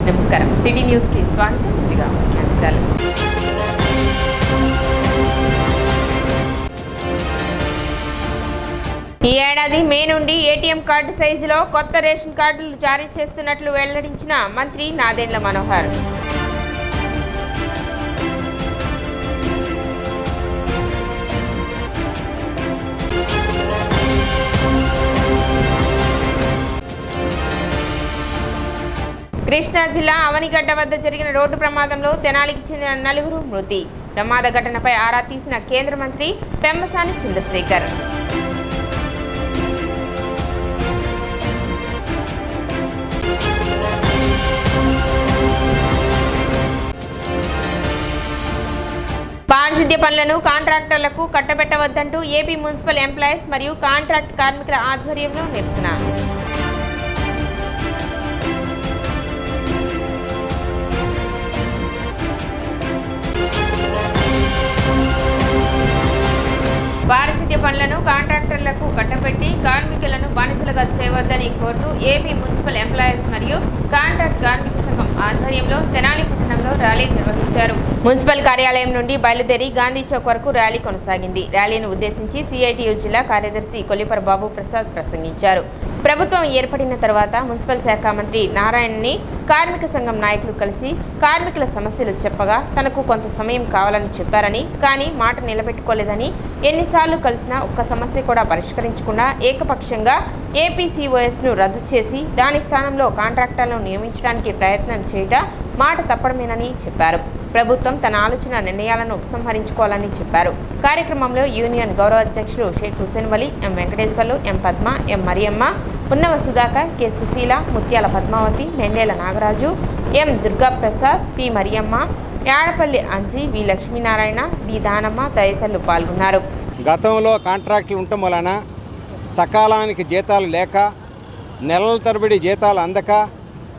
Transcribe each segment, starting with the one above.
నమస్కారం. City news కి స్వాగతం. ముందుగా ముఖ్యాంశాలు. ఈ ఏడాది మే నుండి ఏటీఎం కార్డు సైజులో కొత్త రేషన్ కార్డులు జారీ చేస్తున్నట్లు వెల్లడించిన మంత్రి నాదెండ్ల మనోహర్. కృష్ణా జిల్లా అవనిగడ్డ వద్ద జరిగిన రోడ్డు ప్రమాదంలో తెనాలికి చెందిన 4 మృతి. ప్రమాద ఘటనపై ఆరా తీసిన కేంద్ర మంత్రి పెమ్మసాని చంద్రశేఖర్. పారిశుద్ధ్య పనులను కాంట్రాక్టర్లకు కట్టబెట్టవద్దంటూ ఏపీ మున్సిపల్ ఎంప్లాయీస్ మరియు కాంట్రాక్ట్ కార్మికుల ఆధ్వర్యంలో నిరసన. పారిశుద్ధ్య పనులను కాంట్రాక్టర్లకు కట్టబెట్టి కార్మికులను బానిసలుగా చేయవద్దని కోరుతూ ఏపీ మున్సిపల్ ఎంప్లాయీస్ మరియు కాంట్రాక్ట్ కార్మిక సంఘం ఆధ్వర్యంలో తెనాలి పట్టణంలో ర్యాలీ నిర్వహించారు. మున్సిపల్ కార్యాలయం నుండి బయలుదేరి గాంధీ చౌక్ వరకు ర్యాలీ కొనసాగింది. ర్యాలీని ఉద్దేశించి సిఐటియు జిల్లా కార్యదర్శి కొల్లిపర బాబు ప్రసాద్ ప్రసంగించారు. ప్రభుత్వం ఏర్పడిన తర్వాత మున్సిపల్ శాఖ మంత్రి నారాయణని కార్మిక సంఘం నాయకులు కలిసి కార్మికుల సమస్యలు చెప్పగా తనకు కొంత సమయం కావాలని చెప్పారని, కానీ మాట నిలబెట్టుకోలేదని, ఎన్నిసార్లు కలిసినా ఒక్క సమస్య కూడా పరిష్కరించకుండా ఏకపక్షంగా ఏపీసీఓఎస్ను రద్దు చేసి దాని స్థానంలో కాంట్రాక్టర్లను నియమించడానికి ప్రయత్నం చేయడం మాట తప్పడమేనని చెప్పారు. ప్రభుత్వం తన ఆలోచన నిర్ణయాలను ఉపసంహరించుకోవాలని చెప్పారు. కార్యక్రమంలో యూనియన్ గౌరవ అధ్యక్షులు షేక్ హుసేన్ వలి, ఎం వెంకటేశ్వర్లు, ఎం పద్మ, ఎం మరియమ్మ, ఉన్నవ సుధాకర్, కె సుశీల, ముత్యాల పద్మావతి, మెండేల నాగరాజు, ఎం దుర్గాప్రసాద్, పి మరియమ్మ, యాడపల్లి అంజి, వి లక్ష్మీనారాయణ, బి దానమ్మ తదితరులు పాల్గొన్నారు. గతంలో కాంట్రాక్టులు ఉండటం వలన సకాలానికి జీతాలు లేక, నెలల తరబడి జీతాలు అందక,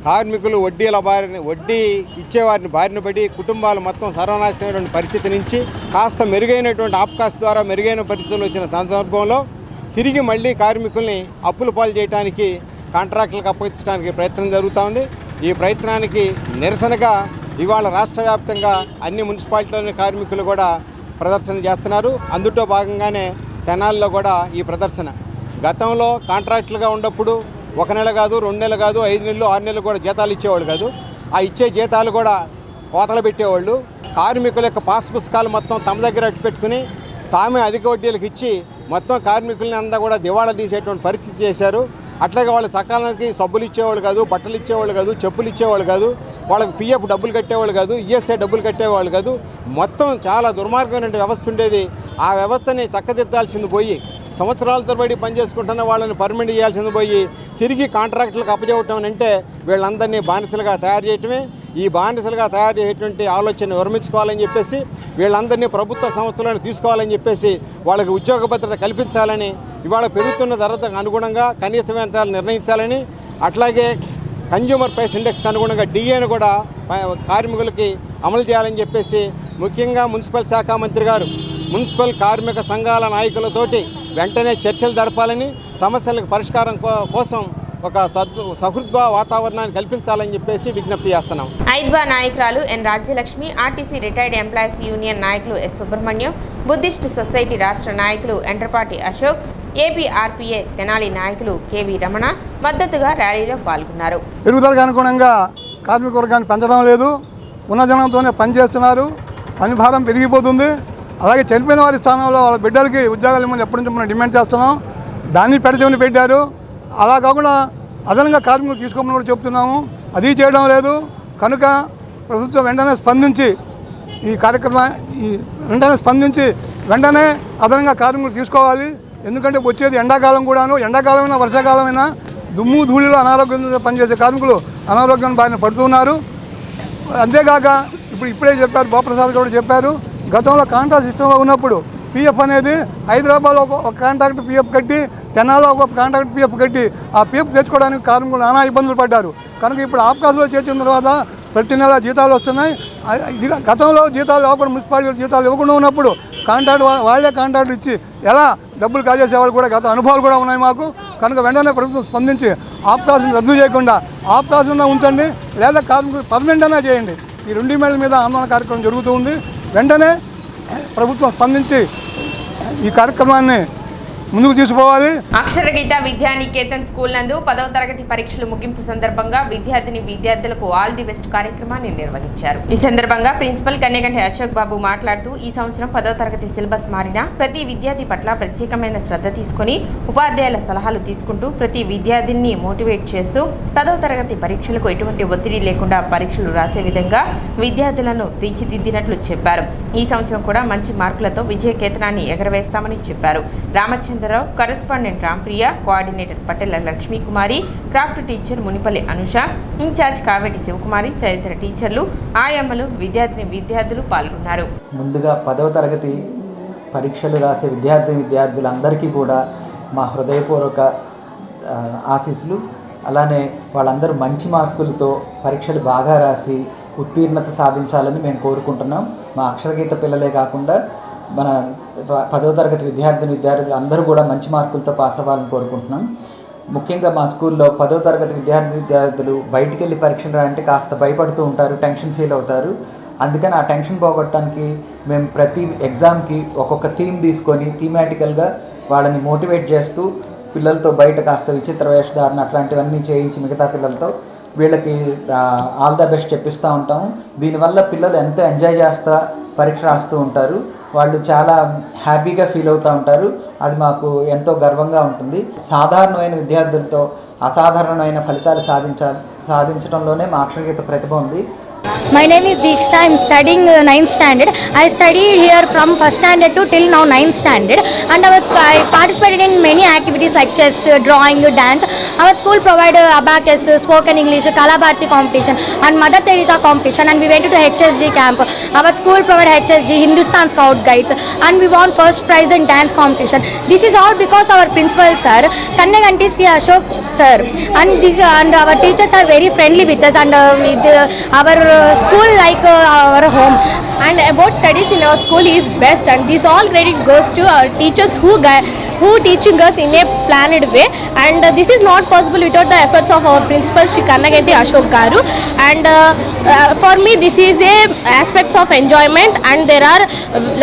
కార్మికులు వడ్డీ ఇచ్చేవారిని బారిన పడి కుటుంబాలు మొత్తం సర్వనాశనమైనటువంటి పరిస్థితి నుంచి కాస్త మెరుగైనటువంటి ఆప్కాస్ ద్వారా మెరుగైన పరిస్థితులు వచ్చిన సందర్భంలో తిరిగి మళ్ళీ కార్మికుల్ని అప్పుల పాలు చేయడానికి కాంట్రాక్టులకు అప్పగించడానికి ప్రయత్నం జరుగుతూ ఉంది. ఈ ప్రయత్నానికి నిరసనగా ఇవాళ రాష్ట్ర వ్యాప్తంగా అన్ని మున్సిపాలిటీలోని కార్మికులు కూడా ప్రదర్శన చేస్తున్నారు. అందులో భాగంగానే తెనాలిలో కూడా ఈ ప్రదర్శన. గతంలో కాంట్రాక్టులుగా ఉన్నప్పుడు 1 నెల కాదు, 2 నెలలు కాదు, 5 నెలలు, 6 నెలలు కూడా జీతాలు ఇచ్చేవాళ్ళు కాదు. ఆ ఇచ్చే జీతాలు కూడా కోతలు పెట్టేవాళ్ళు. కార్మికుల యొక్క పాస్ పుస్తకాలు మొత్తం తమ దగ్గర అట్టు పెట్టుకుని తామే అధిక వడ్డీలకు ఇచ్చి మొత్తం కార్మికుల్ని అంతా కూడా దివాళా తీసేటువంటి పరిస్థితి చేశారు. అట్లాగే వాళ్ళు సకాలానికి సబ్బులు ఇచ్చేవాళ్ళు కాదు, బట్టలు ఇచ్చేవాళ్ళు కాదు, చెప్పులు ఇచ్చేవాళ్ళు కాదు, వాళ్ళకి పిఎఫ్ డబ్బులు కట్టేవాళ్ళు కాదు, ఈఎస్ఐ డబ్బులు కట్టేవాళ్ళు కాదు. మొత్తం చాలా దుర్మార్గమైన వ్యవస్థ ఉండేది. ఆ వ్యవస్థని చక్కదిద్దాల్సింది పోయి సంవత్సరాల తరబడి పనిచేసుకుంటున్న వాళ్ళని పర్మనెంట్ చేయాల్సింది పోయి తిరిగి కాంట్రాక్టులకు అప్పచెప్పటం అంటే వీళ్ళందరినీ బానిసలుగా తయారు చేయటమే. ఈ బానిసలుగా తయారు చేసేటువంటి ఆలోచన విరమించుకోవాలని చెప్పేసి, వీళ్ళందరినీ ప్రభుత్వ సంస్థలను తీసుకోవాలని చెప్పేసి, వాళ్ళకి ఉద్యోగ భద్రత కల్పించాలని, ఇవాళ పెరుగుతున్న ధరలకు అనుగుణంగా కనీస వేతనాలు నిర్ణయించాలని, అట్లాగే కన్జ్యూమర్ ప్రైస్ ఇండెక్స్కి అనుగుణంగా డిఏను కూడా కార్మికులకి అమలు చేయాలని చెప్పేసి, ముఖ్యంగా మున్సిపల్ శాఖ మంత్రి గారు మున్సిపల్ కార్మిక సంఘాల నాయకులతోటి వెంటనే చర్చలు జరపాలని, సమస్యలకు పరిష్కారం కోసం ఒక సహృద్భావ వాతావరణాన్ని కల్పించాలని చెప్పేసి విజ్ఞప్తి చేస్తున్నాం. ఐద్వా నాయకురాలు N Rajyalakshmi, RTC retired employees union నాయకులు ఎస్ సుబ్రహ్మణ్యం, బుద్ధిస్ట్ సొసైటీ రాష్ట్ర నాయకులు ఎంట్రపాటి అశోక్, ఏపీఆర్పీఏ తెనాలి నాయకులు కేవీ రమణ మద్దతుగా ర్యాలీలో పాల్గొన్నారు. పెరుగుదలకు అనుగుణంగా కార్మిక వర్గాన్ని పెంచడం లేదు, ఉన్న జనంతోనే పనిచేస్తున్నారు, పని భారం పెరిగిపోతుంది. అలాగే చనిపోయిన వారి స్థానంలో వాళ్ళ బిడ్డలకి ఉద్యోగాలు ఇవ్వమని ఎప్పటి నుంచి మనం డిమాండ్ చేస్తున్నాం. దాన్ని పెడచమని పెట్టారు. అలా కాకుండా అదనంగా కార్మికులు తీసుకోమని కూడా చెప్తున్నాము. అది చేయడం లేదు. కనుక ప్రభుత్వం వెంటనే స్పందించి వెంటనే అదనంగా కార్మికులు తీసుకోవాలి. ఎందుకంటే వచ్చేది ఎండాకాలం కూడాను. ఎండాకాలమైనా వర్షాకాలమైనా దుమ్ము ధూళిలో అనారోగ్యంగా పనిచేసే కార్మికులు అనారోగ్యం బారిన పడుతున్నారు. అంతేకాక ఇప్పుడే చెప్పారు, బాప్రసాద్ కూడా చెప్పారు, గతంలో కాంట్రాక్ట్ సిస్టంలో ఉన్నప్పుడు పిఎఫ్ అనేది హైదరాబాద్లో ఒక కాంట్రాక్ట్ పిఎఫ్ కట్టి, తెనాల్లో ఒక కాంట్రాక్ట్ పిఎఫ్ కట్టి ఆ పిఎఫ్ తెచ్చుకోవడానికి కార్మికులు నానా ఇబ్బందులు పడ్డారు. కనుక ఇప్పుడు ఆప్కాస్లో చేర్చిన తర్వాత ప్రతి నెల జీతాలు వస్తున్నాయి. గతంలో జీతాలు ఇవ్వకుండా, మున్సిపాలిటీ జీతాలు ఇవ్వకుండా ఉన్నప్పుడు వాళ్ళే కాంట్రాక్ట్ ఇచ్చి ఎలా డబ్బులు కాజేసేవాళ్ళు కూడా గత అనుభవాలు కూడా ఉన్నాయి మాకు. కనుక వెంటనే ప్రభుత్వం స్పందించి ఆఫ్ క్లాసును రద్దు చేయకుండా ఆఫ్ క్లాసున్నా ఉంచండి, లేదా కార్మికులు పర్మనెంట్ అయినా చేయండి. ఈ 2 డిమాండ్ల మీద ఆందోళన కార్యక్రమం జరుగుతూ ఉంది. వెంటనే ప్రభుత్వం స్పందించి ఈ కార్యక్రమాన్ని ముందుకు తీసుకోవాలి. అక్షరగీత విద్యానికేతన్ స్కూల్ నందు 10వ తరగతి పరీక్షలు ముగింపు సందర్భంగా విద్యార్థులకు ఆల్ ది బెస్ట్ కార్యక్రమాన్ని నిర్వహించారు. ఈ సందర్భంగా ప్రిన్సిపల్ కన్యగంటి అశోక్ బాబు మాట్లాడుతూ, ఈ సంవత్సరం 10వ తరగతి సిలబస్ మారినా ప్రతి విద్యార్థి పట్ల ప్రత్యేకమైన శ్రద్ధ తీసుకుని ఉపాధ్యాయుల సలహాలు తీసుకుంటూ ప్రతి విద్యార్థిని మోటివేట్ చేస్తూ 10వ తరగతి పరీక్షలకు ఎటువంటి ఒత్తిడి లేకుండా పరీక్షలు రాసే విధంగా విద్యార్థులను తీర్చిదిద్దినట్లు చెప్పారు. ఈ సంవత్సరం కూడా మంచి మార్కులతో విజయకేతనాన్ని ఎగరవేస్తామని చెప్పారు. Ramachandra Rao, correspondent Rampriya, coordinator Patela Lakshmikumari, craft teacher Munipalli Anusha, incharge Kaveti Sivakumari తదితర టీచర్లు, ఆయమ్మలు, విద్యార్థులు పాల్గొన్నారు. ముందుగా 10వ తరగతి పరీక్షలు రాసే విద్యార్థులందరికీ కూడా మా హృదయపూర్వక ఆశీస్సులు. అలానే వాళ్ళందరూ మంచి మార్కులతో పరీక్షలు బాగా రాసి ఉత్తీర్ణత సాధించాలని మేము కోరుకుంటున్నాం. మా అక్షరగీత పిల్లలే కాకుండా మన 10వ తరగతి విద్యార్థులు అందరూ కూడా మంచి మార్కులతో పాస్ అవ్వాలని కోరుకుంటున్నాం. ముఖ్యంగా మా స్కూల్లో 10వ తరగతి విద్యార్థులు బయటికి వెళ్ళి పరీక్షలు రాయంటే కాస్త భయపడుతూ ఉంటారు, టెన్షన్ ఫీల్ అవుతారు. అందుకని ఆ టెన్షన్ పోగొట్టడానికి మేము ప్రతి ఎగ్జామ్కి ఒక్కొక్క థీమ్ తీసుకొని థీమాటికల్గా వాళ్ళని మోటివేట్ చేస్తూ పిల్లలతో బయట కాస్త విచిత్ర వేషధారణ అట్లాంటివన్నీ చేయించి మిగతా పిల్లలతో వీళ్ళకి ఆల్ ద బెస్ట్ చెప్పిస్తూ ఉంటాము. దీనివల్ల పిల్లలు ఎంతో ఎంజాయ్ చేస్తూ పరీక్ష రాస్తూ ఉంటారు. వాళ్ళు చాలా హ్యాపీగా ఫీల్ అవుతూ ఉంటారు. అది మాకు ఎంతో గర్వంగా ఉంటుంది. సాధారణమైన విద్యార్థులతో అసాధారణమైన ఫలితాలు సాధించడంలోనే మా అక్షరగీత ప్రతిభ ఉంది. My name is Deekshita. I am studying 9th standard. I studied here from 1st standard to till now 9th standard, and I participated in many activities like chess, drawing, dance. Our school provided abacus, spoken English, Kalabharati competition and Mother Teresa competition, and we went to HSG camp. Our school provided HSG Hindustan Scout Guides, and we won first prize in dance competition. This is all because our principal sir, Kannaganti Sri Ashok sir, and our teachers are very friendly with us, and our school like our home. And about studies in our school is best, and this all credit goes to our teachers who teaching us in a planned way, and this is not possible without the efforts of our principal Shri Kannaganti Ashok Garu. And for me this is a aspects of enjoyment, and there are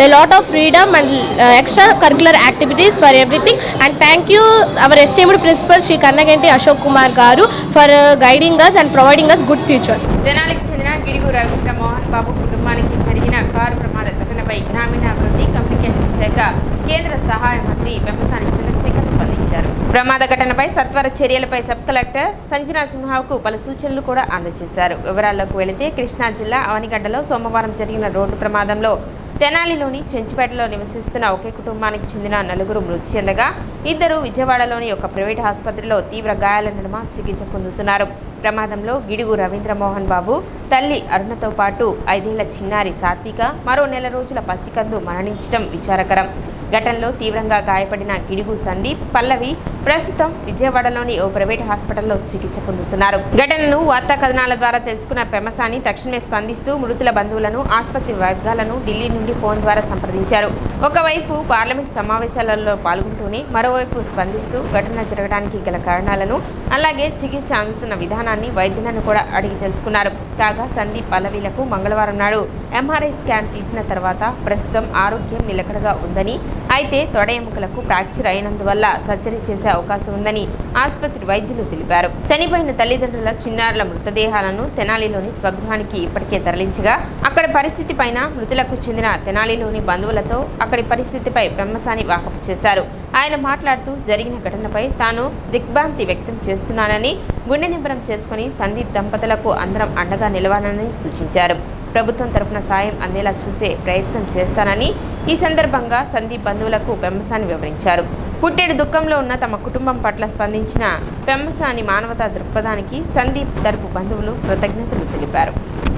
a lot of freedom and extra curricular activities for everything. And thank you our esteemed principal Shri Kannaganti Ashok Kumar Garu for guiding us and providing us good future. తెనాలికి చెందిన గిడుగు రవీంద్ర మోహన్ బాబు కుటుంబానికి జరిగిన car ప్రమాద ఘటనపై గ్రామీణాభివృద్ధి communication శాఖ కేంద్ర సహాయ మంత్రి పెమ్మసాని చంద్రశేఖర్ స్పందించారు. ప్రమాద ఘటనపై సత్వర చర్యలపై సబ్ కలెక్టర్ సంజనా సింహాకు పలు సూచనలు కూడా అందజేశారు. వివరాల్లోకి వెళితే కృష్ణా జిల్లా అవనిగడ్డలో సోమవారం జరిగిన రోడ్డు ప్రమాదంలో తెనాలిలోని చెంచుపేటలో నివసిస్తున్న ఒకే కుటుంబానికి చెందిన 4 మృతి చెందగా 2 విజయవాడలోని ఒక ప్రైవేట్ ఆసుపత్రిలో తీవ్ర గాయాల నడుమ చికిత్స పొందుతున్నారు. ప్రమాదంలో గిడుగు రవీంద్ర మోహన్ బాబు తల్లి అరుణతో పాటు 5 ఏళ్ల చిన్నారి సాత్విక, మరో నెల రోజుల పసికందు మరణించడం విచారకరం. ఘటనలో తీవ్రంగా గాయపడిన గిడుగు సందీప్, పల్లవి ప్రస్తుతం విజయవాడలోని ఓ ప్రైవేట్ హాస్పిటల్లో చికిత్స పొందుతున్నారు. ఘటనను వార్తా కథనాల ద్వారా తెలుసుకున్న పెమ్మసాని తక్షణమే స్పందిస్తూ మృతుల బంధువులను, ఆసుపత్రి వర్గాలను ఢిల్లీ నుండి ఫోన్ ద్వారా సంప్రదించారు. ఒకవైపు పార్లమెంట్ సమావేశాలలో పాల్గొంటూనే మరోవైపు స్పందిస్తూ ఘటన జరగడానికి గల కారణాలను, అలాగే చికిత్స అందుతున్న విధానాన్ని వైద్యులను కూడా అడిగి తెలుసుకున్నారు. కాగా సందీప్, పల్లవిలకు మంగళవారం నాడు ఎంఆర్ఐ స్కాన్ తీసిన తర్వాత ప్రస్తుతం ఆరోగ్యం నిలకడగా ఉందని, అయితే తొడ ఎముకలకు ఫ్రాక్చర్ అయినందువల్ల సర్జరీ చేసే అవకాశం ఉందని ఆసుపత్రి వైద్యులు తెలిపారు. చనిపోయిన తల్లిదండ్రుల చిన్నారుల మృతదేహాలను తెనాలిలోని స్వగృహానికి ఇప్పటికే తరలించగా అక్కడి పరిస్థితి పైన మృతులకు చెందిన తెనాలిలోని బంధువులతో అక్కడి పరిస్థితిపై పెమ్మసాని వాకపు చేశారు. ఆయన మాట్లాడుతూ జరిగిన ఘటనపై తాను దిగ్భ్రాంతి వ్యక్తం చేస్తున్నానని, గుండె నింబరం చేసుకుని సందీప్ దంపతులకు అందరం అండగా నిలవాలని సూచించారు. ప్రభుత్వం తరపున సాయం అందేలా చూసే ప్రయత్నం చేస్తానని ఈ సందర్భంగా సందీప్ బంధువులకు పెమ్మసాని వివరించారు. పుట్టెడు దుఃఖంలో ఉన్న తమ కుటుంబం పట్ల స్పందించిన పెమ్మసాని మానవతా దృక్పథానికి సందీప్ తరపు బంధువులు కృతజ్ఞతలు తెలిపారు.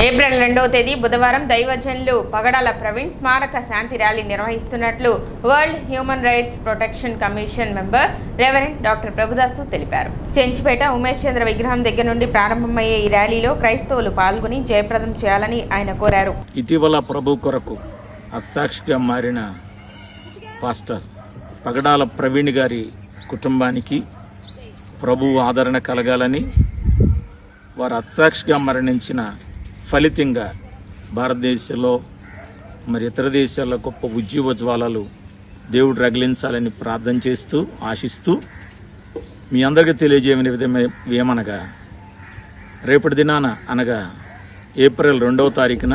ఏప్రిల్ 2వ తేదీ బుధవారం దైవజనులు పగడాల ప్రవీణ్ స్మారక శాంతి ర్యాలీ నిర్వహిస్తున్నట్లు world human rights protection commission member reverend doctor Prabhudas తెలిపారు. చెంచుపేట ఉమేష్ చంద్ర విగ్రహం దగ్గర నుండి ప్రారంభమయ్యే ఈ ర్యాలీలో క్రైస్తవులు పాల్గొని జయప్రదం చేయాలని ఆయన కోరారు. ఇటీవల ప్రభు కొరకు అసాక్షిగా మారిన పాస్టర్ పగడాల ప్రవీణ్ గారి కుటుంబానికి ప్రభువు ఆదరణ కలగాలని, వారు హత్సాక్షిగా మరణించిన ఫలితంగా భారతదేశంలో మరి ఇతర దేశాల్లో గొప్ప ఉజ్వలాలు దేవుడు రగిలించాలని ప్రార్థన చేస్తూ ఆశిస్తూ మీ అందరికీ తెలియజేయని విధమే ఏమనగా, రేపటి దినాన అనగా ఏప్రిల్ 2వ తారీఖున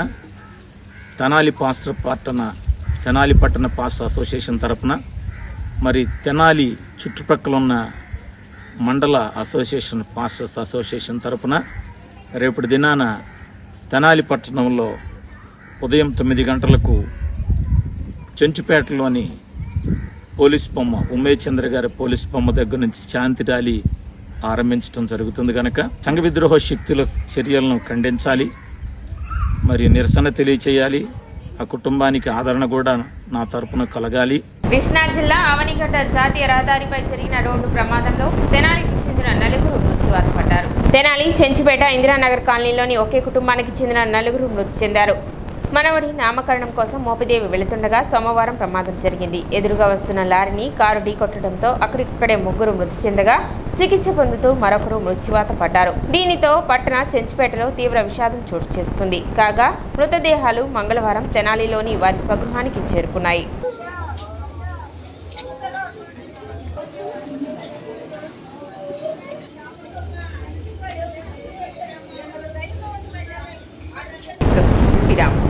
తెనాలి పట్టణ పాస్టర్ అసోసియేషన్ తరపున మరి తెనాలి చుట్టుపక్కల ఉన్న మండల అసోసియేషన్ పాస్టర్స్ అసోసియేషన్ తరపున రేపటి దినాన తెనాలి పట్టణంలో ఉదయం 9 గంటలకు చెంచుపేటలోని పోలీస్ బొమ్మ ఉమేచంద్ర గారి పోలీస్ బొమ్మ దగ్గర నుంచి శాంతి ర్యాలీ ఆరంభించడం జరుగుతుంది కనుక సంఘ విద్రోహ శక్తుల చర్యలను ఖండించాలి, మరి నిరసన తెలియచేయాలి. ఆ కుటుంబానికి ఆదరణ కూడా నా తరపున కలగాలి. కృష్ణా జిల్లా అవనిగడ్డ జాతీయ రహదారిపై జరిగిన రోడ్డు ప్రమాదంలో తెనాలికి చెందిన 4 మృత్యువాత పడ్డారు. తెనాలి చెంచుపేట ఇందిరానగర్ కాలనీలోని ఒకే కుటుంబానికి చెందిన 4 మృతి చెందారు. మనవడి నామకరణం కోసం మోపిదేవి వెళుతుండగా సోమవారం ప్రమాదం జరిగింది. ఎదురుగా వస్తున్న లారీని కారు ఢీకొట్టడంతో అక్కడిక్కడే 3 మృతి చెందగా చికిత్స పొందుతూ మరొకరు మృత్యువాత పడ్డారు. దీనితో పట్టణ చెంచుపేటలో తీవ్ర విషాదం చోటు చేసుకుంది. కాగా మృతదేహాలు మంగళవారం తెనాలిలోని వారి స్వగృహానికి చేరుకున్నాయి. విరామం.